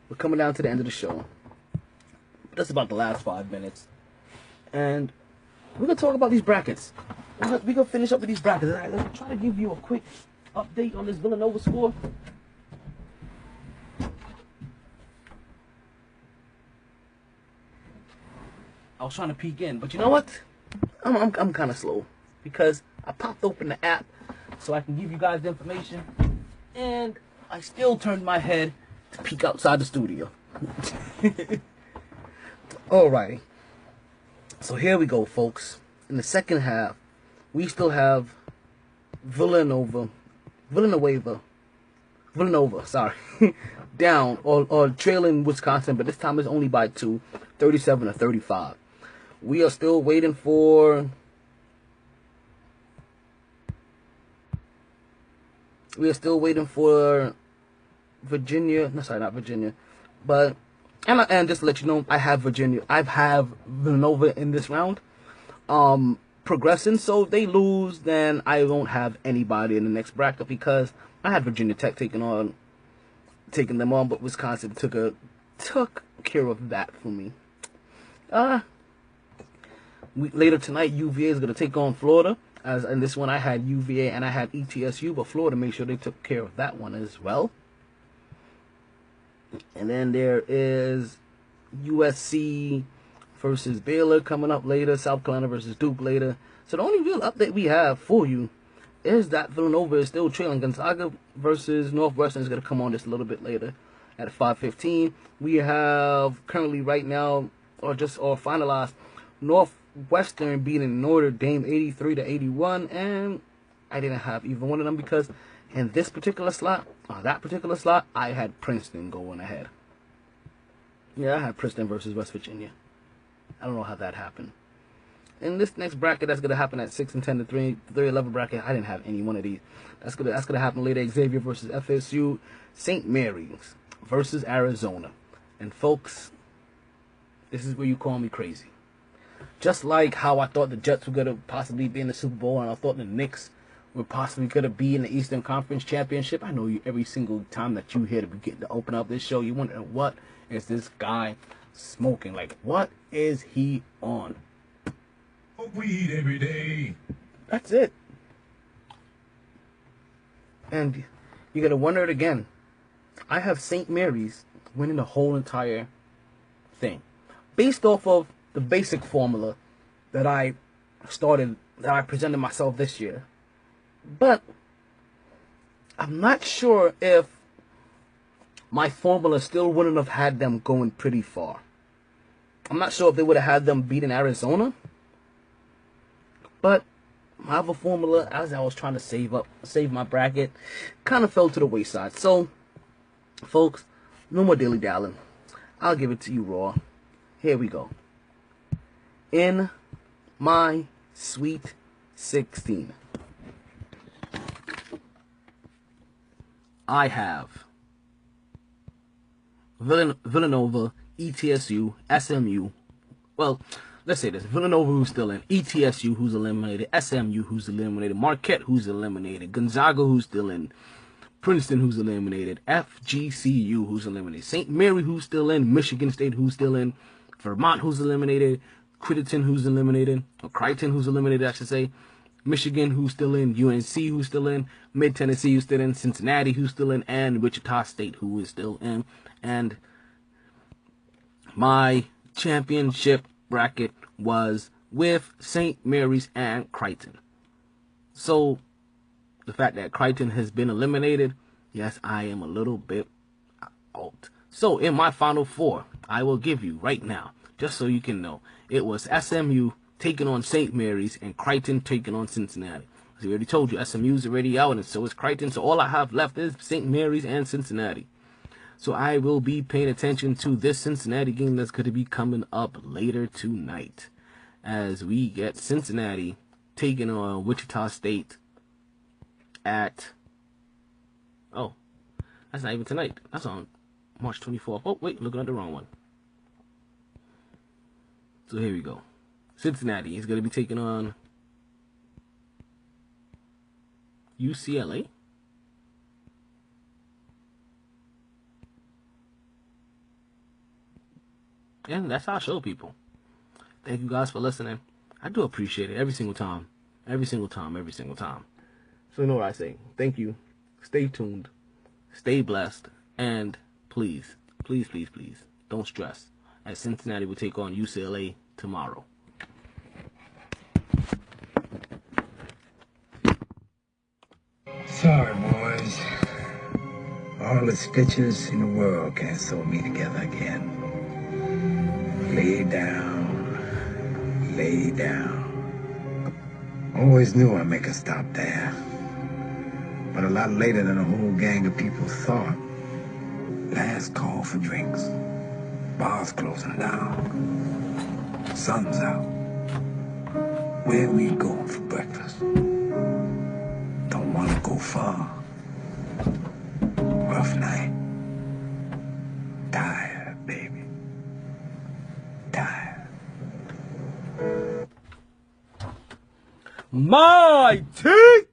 We're coming down to the end of the show. That's about the last 5 minutes. And we're gonna talk about these brackets. We're gonna finish up with these brackets. All right, let's try to give you a quick update on this Villanova score. I was trying to peek in, but you know what? I'm kind of slow because I popped open the app so I can give you guys the information, and I still turned my head to peek outside the studio. Alrighty. So here we go, folks. In the second half, we still have Villanova, sorry, down or trailing Wisconsin, but this time it's only by 2, 37-35. We are still waiting for Virginia. No, sorry, not Virginia, but and just to let you know, I have Villanova in this round. Progressing, so if they lose, then I won't have anybody in the next bracket because I had Virginia Tech taking them on, but Wisconsin took care of that for me. Later tonight, UVA is going to take on Florida. As in this one, I had UVA and I had ETSU, but Florida made sure they took care of that one as well. And then there is USC versus Baylor coming up later, South Carolina versus Duke later. So the only real update we have for you is that Villanova is still trailing. Gonzaga versus Northwestern is going to come on just a little bit later at 5:15. We have currently right now, or finalized, Northwestern beating Notre Dame 83-81, and I didn't have either one of them because in this particular slot, that particular slot, I had Princeton going ahead. Yeah, I had Princeton versus West Virginia. I don't know how that happened. In this next bracket, that's gonna happen at 6 and 10 to 3-11 bracket. I didn't have any one of these. That's gonna happen later. Xavier versus FSU, St. Mary's versus Arizona, and folks, this is where you call me crazy. Just like how I thought the Jets were gonna possibly be in the Super Bowl, and I thought the Knicks were possibly gonna be in the Eastern Conference Championship. I know you every single time that you hear to get to open up this show, you wonder what is this guy smoking? Like, what is he on? Weed every day. That's it. And you gotta wonder it again. I have St. Mary's winning the whole entire thing, based off of the basic formula that I presented myself this year. But I'm not sure if my formula still wouldn't have had them going pretty far. I'm not sure if they would have had them beating Arizona. But my other formula, as I was trying to save my bracket, kind of fell to the wayside. So, folks, no more dilly-dallying. I'll give it to you raw. Here we go. In my Sweet 16, I have Villanova, ETSU, SMU. Well, let's say this. Villanova, who's still in. ETSU, who's eliminated. SMU, who's eliminated. Marquette, who's eliminated. Gonzaga, who's still in. Princeton, who's eliminated. FGCU, who's eliminated. St. Mary, who's still in. Michigan State, who's still in. Vermont, who's eliminated. Creighton, who's eliminated. Or Creighton, who's eliminated, I should say. Michigan, who's still in. UNC, who's still in. Mid-Tennessee, who's still in. Cincinnati, who's still in. And Wichita State, who is still in. And my championship bracket was with St. Mary's and Creighton. So, the fact that Creighton has been eliminated, yes, I am a little bit out. So, in my final four, I will give you right now, just so you can know, it was SMU taking on St. Mary's and Creighton taking on Cincinnati. As I already told you, SMU's already out, and so is Creighton. So, all I have left is St. Mary's and Cincinnati. So I will be paying attention to this Cincinnati game that's going to be coming up later tonight, as we get Cincinnati taking on Wichita State at, oh, that's not even tonight. That's on March 24th. Oh, wait, looking at the wrong one. So here we go. Cincinnati is going to be taking on UCLA. And that's our show, people. Thank you guys for listening. I do appreciate it every single time. Every single time. So you know what I say. Thank you. Stay tuned. Stay blessed. And please, don't stress, as Cincinnati will take on UCLA tomorrow. Sorry, boys. All the stitches in the world can't sew me together again. Lay down. Always knew I'd make a stop there. But a lot later than a whole gang of people thought. Last call for drinks. Bars closing down. Sun's out. Where we going for breakfast? Don't want to go far. Rough night. Tired, baby. Tired. MyT!